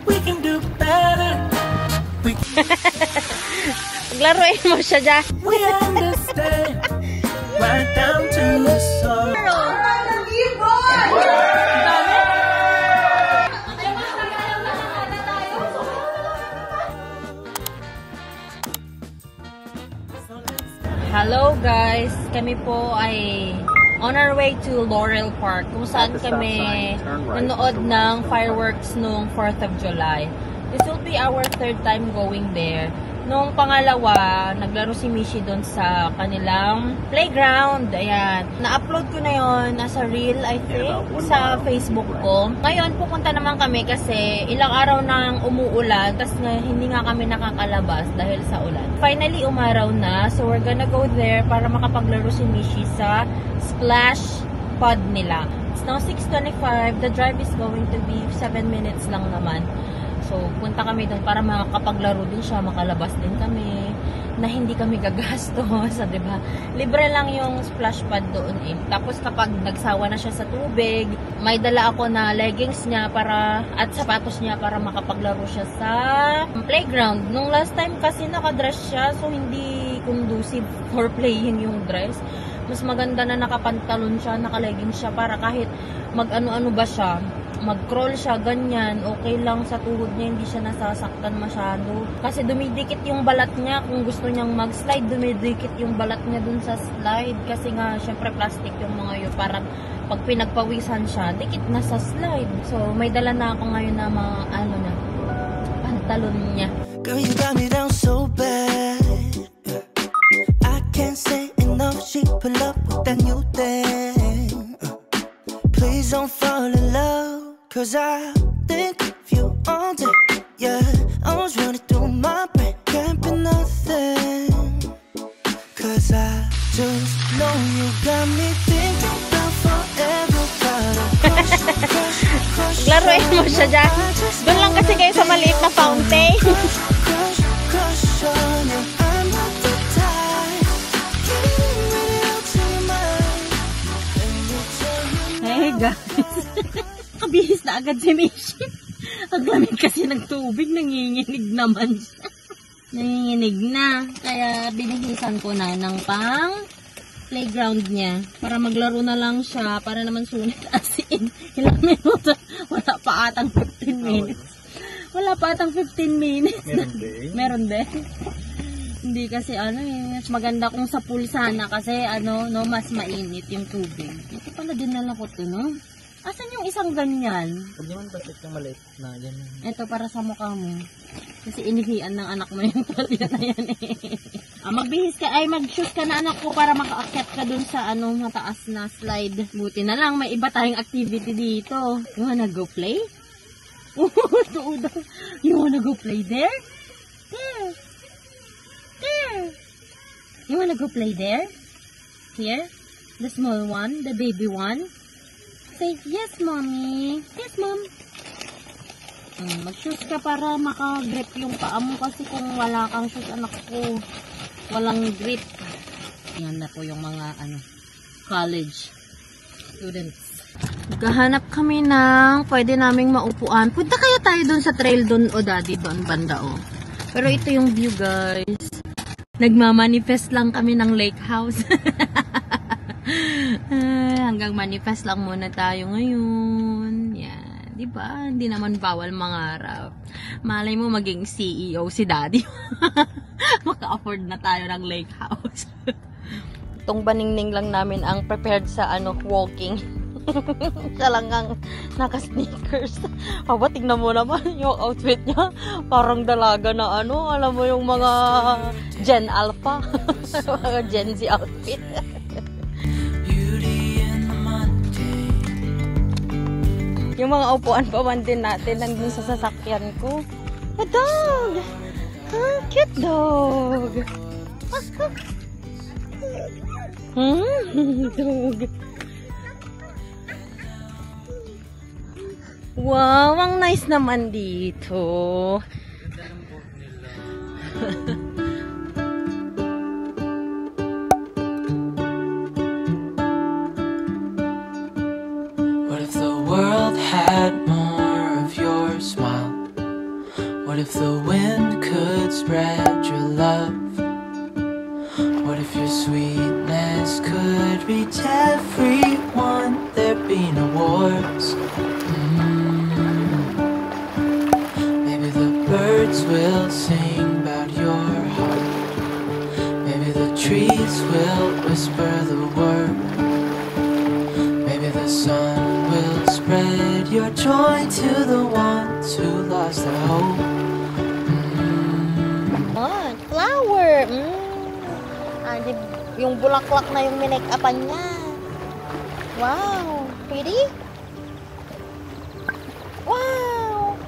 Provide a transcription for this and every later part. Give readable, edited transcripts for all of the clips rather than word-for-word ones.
We can do better. Paglaruin mo siya dyan. We understand. Right down to the soul. Hello guys, kami po ay on our way to Laurel Park kung saan kami nanood ng fireworks noong 4th of July. This will be our third time going there. Noong pangalawa, naglaro si Mishi doon sa kanilang playground. Ayan. Na-upload ko na yon nasa reel, I think, sa Facebook ko. Ngayon, pupunta naman kami kasi ilang araw nang umuulan, tapos hindi nga kami nakakalabas dahil sa ulan. Finally, umaraw na. So, we're gonna go there para makapaglaro si Mishi sa splash pod nila. It's now 6:25. The drive is going to be 7 minutes lang naman. So, punta kami doon para makapaglaro din siya, makalabas din kami, na hindi kami gagastos, diba? Libre lang yung splash pad doon eh. Tapos kapag nagsawa na siya sa tubig, may dala ako na leggings niya at sapatos niya para makapaglaro siya sa playground. Nung last time kasi nakadress siya, so hindi conducive for playing yung dress. Mas maganda na nakapantalon siya, nakaleggings siya para kahit mag-ano-ano ba siya, mag-crawl siya, ganyan, okay lang sa tuhod niya, hindi siya nasasaktan masyado. Kasi dumidikit yung balat niya, kung gusto niyang mag-slide, dumidikit yung balat niya dun sa slide. Kasi nga, syempre plastic yung mga yun, parang pag pinagpawisan siya, dikit na sa slide. So, may dala na ako ngayon na mga, pantalon niya. Girl, you got me down so bad. I can't say enough, she pull up with that new thing. Please don't fall in love, cause I think of you all day. Yeah, I was running through my brain, can't be nothing. Cause I just know you got me thinking about forever. Laruin mo siya dyan. Doon lang kasi kayo sa maliit na fountain. Hey guys, kabihis na agad si Mishi. Ang lamig kasi ng tubig, nanginginig naman siya. Nanginginig na, kaya binihisan ko na ng pang playground niya para maglaro na lang siya, para naman sulit as in. Ilang minuto, wala pa atang 15 minutes. Wala pa atang 15 minutes. Meron din. Hindi kasi mas maganda kung sa pool sana kasi mas mainit yung tubig. Ito pala din nalakot to, no? Asan yung isang ganyan? Huwag naman bakit yung maliit na ganyan. Ito para sa mukha mo. Kasi inihian ng anak mo yung talya na yan eh. Magbihis ka, mag-shoes ka na anak ko para makaakyat ka dun sa mataas na slide. Buti na lang, may iba tayong activity dito. You wanna go play? You wanna go play there? There. There. You wanna go play there? Here? The small one? The baby one? Say, yes, mommy. Yes, mom. Mag-shoes ka para maka-grip yung paa mo kasi kung wala kang shoes, anak ko, walang grip. Yan na po yung mga college students. Gahanap kami ng pwede naming maupuan. Punta kaya tayo doon sa trail doon o daddy doon banda o. Pero ito yung view guys. Nagmamanifest lang kami ng lake house. Hanggang manifest lang muna tayo ngayon. Yan. Diba? Hindi naman bawal mangarap. Malay mo maging CEO si daddy. Maka-afford na tayo ng lake house. Itong baningning lang namin ang prepared sa walking. Siya lang ang naka-sneakers. Tingnan mo naman yung outfit niya. Parang dalaga na alam mo yung mga Gen Alpha. Mga Gen Z outfit. Yung mga upuan pa man din natin nandun sa sasakyan ko. A dog! Cute dog! Dog! Wow, ang nice naman dito. What if the world had more of your smile? What if the wind could spread your love? What if your sweetness could reach everyone? There'd be no wars. Maybe the birds will sing about your heart. Maybe the trees will whisper the word. Maybe the sun will spread your joy to the ones who lost their hope. Flower. Yung bulaklak na yung minake-upan niya. Wow. Pretty? Wow.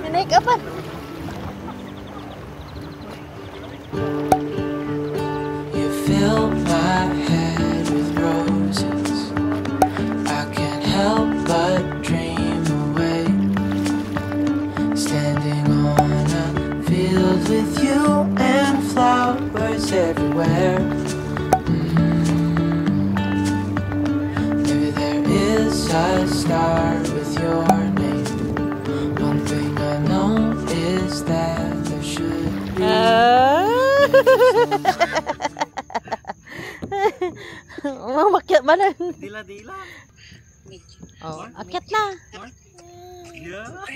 Minake-upan. You fill my head with roses. I can't help but dream away. Standing on a field with you and flowers everywhere. Maybe there is a star with your name. One thing I know is that there should be. Makyat ba na? Dila-dila. Oh, akyat na.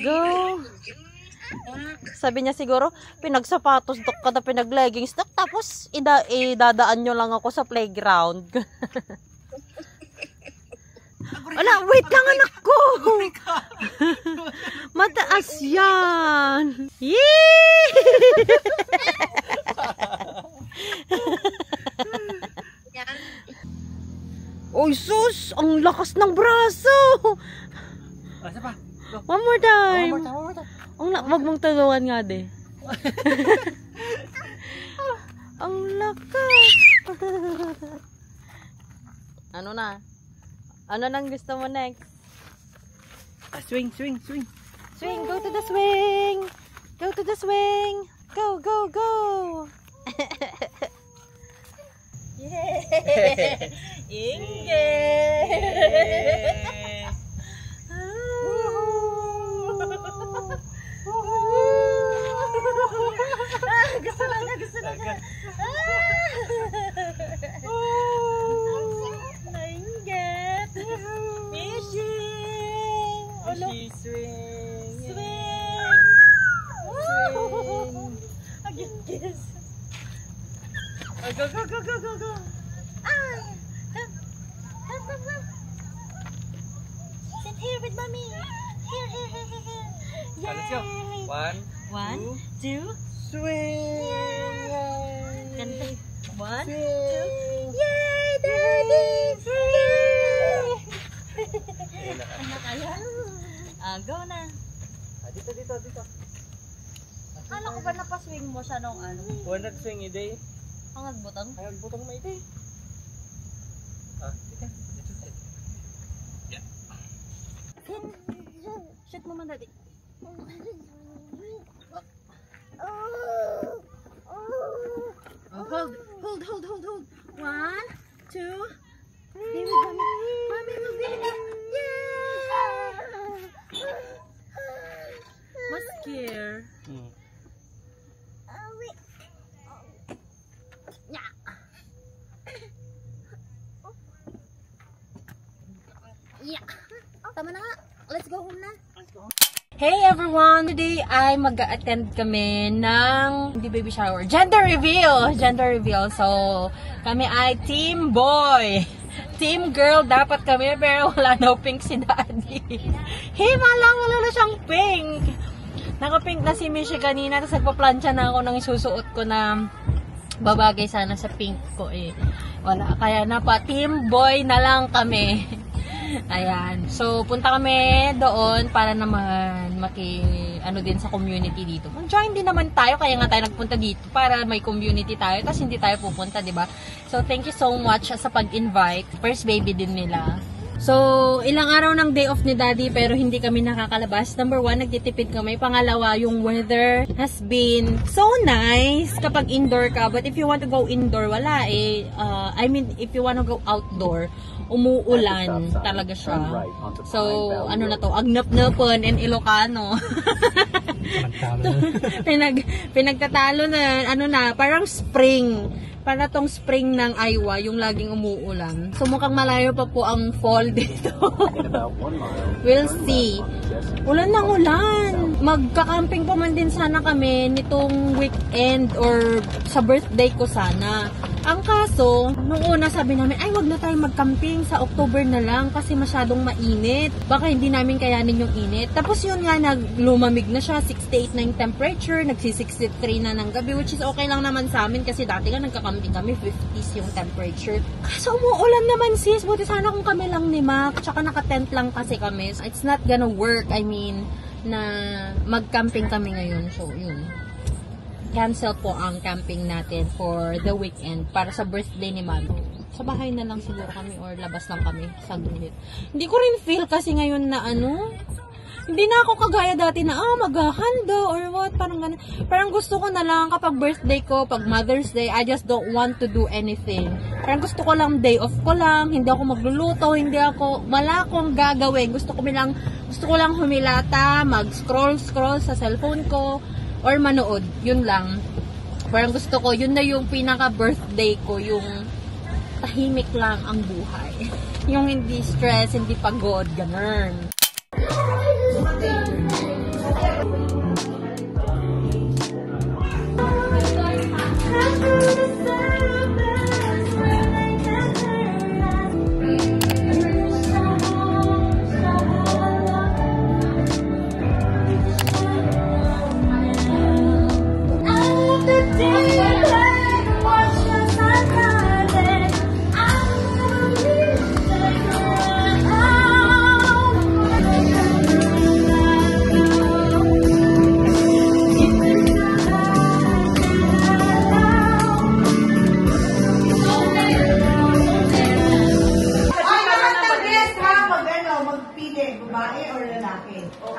Go. Sabi niya siguro, pinagsapatos dok kada pinagleggings dok, tapos idadaan nyo lang ako sa playground. Ala, wait lang anak ko. Mataas yan. Yee! Oy sus, ang lakas ng braso. Asa pa? One more time. One more time. Wag mong tulungan nga de. Ang lakas. Ano na? Ano nang gusto mo next? Swing. Swing, go to the swing. Go to the swing. Go. Yeah. Inge. Gusto lang ka. Nainggit. Fishing. Swing. Agad-kiss. Go. Sit here with mommy. Here. Yay. Let's go. One, two, swing. Ganda. 1, 2. Yay, Daddy! Yay! Anak kaya? Go na. Dito. Kala ko ba napaswing mo siya nung ano? One swing ide. Ang nagbutang? Ay, butang mo ide. Shoot mo man, Daddy. Hold. 1, 2. Baby, mommy will be it. Yeah! Mas scare. Yeah. Tama na nga. Let's go home na. Hey everyone! Today ay mag-attend kami ng baby shower. Gender reveal! So, kami ay team boy. Team girl dapat kami, pero wala na pink si Daddy. Himalang wala na siyang pink. Naka-pink na si Mishi kanina, tapos nagpa-plancha na ako ng isusuot ko na babagay sana sa pink ko eh. Wala. Kaya na pa, team boy na lang kami. Ayan. So, punta kami doon para naman ano din sa community dito. Mag-join din naman tayo, kaya nga tayo nagpunta dito para may community tayo, tapos hindi tayo pupunta, diba? So, thank you so much sa pag-invite. First baby din nila. So, ilang araw ng day off ni Daddy pero hindi kami nakakalabas. Number 1, nagtitipid kami. Pangalawa, yung weather has been so nice kapag indoor ka. But if you want to go indoor, wala eh. I mean, if you want to go outdoor, umuulan talaga siya. So, ano na to, Agnap-napon and Ilocano. Pinagtatalo na, ano na, parang spring. Para tong spring ng Iowa, yung laging umuulan. So, mukhang malayo pa po ang fall dito. We'll see. Ulan ng ulan. Magka-camping pa man din sana kami nitong weekend or sa birthday ko sana. Ang kaso, nung una sabi namin, ay wag na tayo mag-camping sa October na lang kasi masyadong mainit. Baka hindi namin kayanin yung init. Tapos yun nga, lumamig na siya, 68 na yung temperature, nagsi-63 na ng gabi, which is okay lang naman sa amin kasi dati nga nagka-camping kami, 50s yung temperature. Kaso umuulan naman sis, buti sana kung kami lang ni Mac, tsaka naka-tent lang kasi kami. So, it's not gonna work, I mean, na mag-camping kami ngayon. So, yun. Cancel po ang camping natin for the weekend para sa birthday ni Mami. Sa bahay na lang siguro kami or labas lang kami sa gulit. Hindi ko rin feel kasi ngayon na hindi na ako kagaya dati na maghahanda or what, parang ganun. Parang gusto ko na lang kapag birthday ko, pag Mother's Day, I just don't want to do anything. Parang gusto ko lang day off ko lang, hindi ako magluluto, wala akong gagawin. Gusto ko lang humilata, mag-scroll sa cellphone ko, or manood, yun lang. Parang gusto ko, yun na yung pinaka-birthday ko, yung tahimik lang ang buhay. Yung hindi stress, hindi pagod, ganun.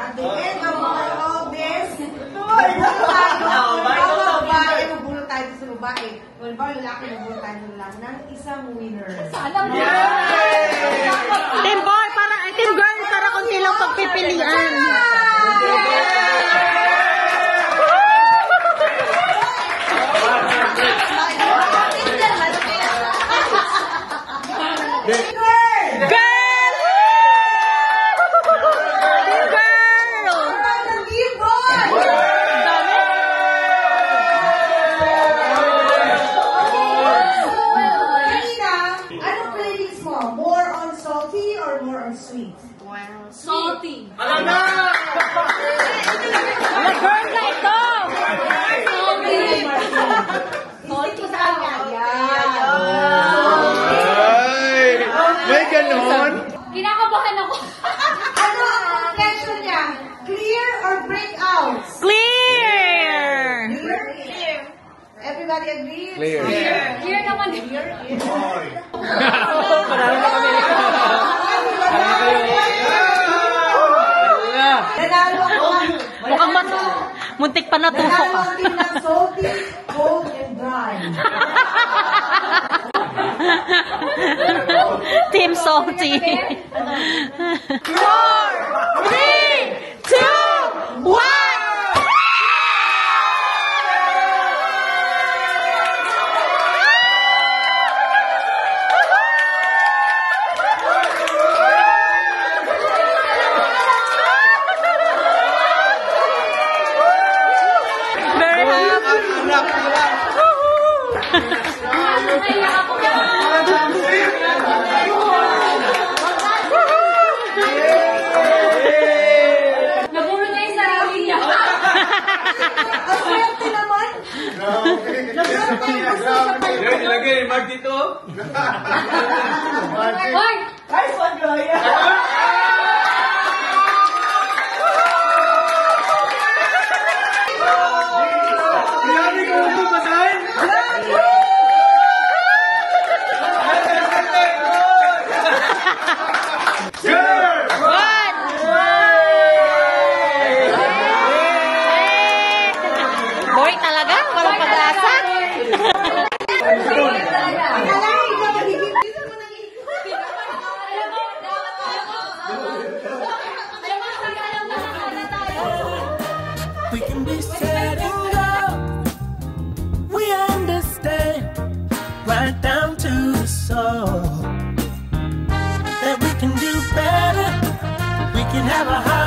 At the end of all this, mabulot tayo sa babae. Kung ba lalaki, mabulot tayo sa lalaki ng isang winner. Team boy, team girl, para konti lang pagpipilian. Sweet. Wow. Salty. Alam na! Ang girl na ito! Salty. Salty sa kanya. Ay! May ganon? Kinakabahan ako. Ano ang question niya? Clear or breakout? Clear! Clear. Everybody agrees? Clear. Clear naman. Panalo na kami. Nanalo ako. Mukhang muntik pa natusok Nanalo ka. ang team ng salty, cold, and dry. Team Salty. 4, 3, 2, 1! Naburo na yung sarili niya. Ang swerte naman. Ilagay, mag dito. Hoy! Nice one, Gloria. Sinabi ko huwag basahin. Boy talaga? Walang pag-asa? Akala ko ikaw magiging. We can be setting go. We understand right down to the soul that we can do better. We can have a high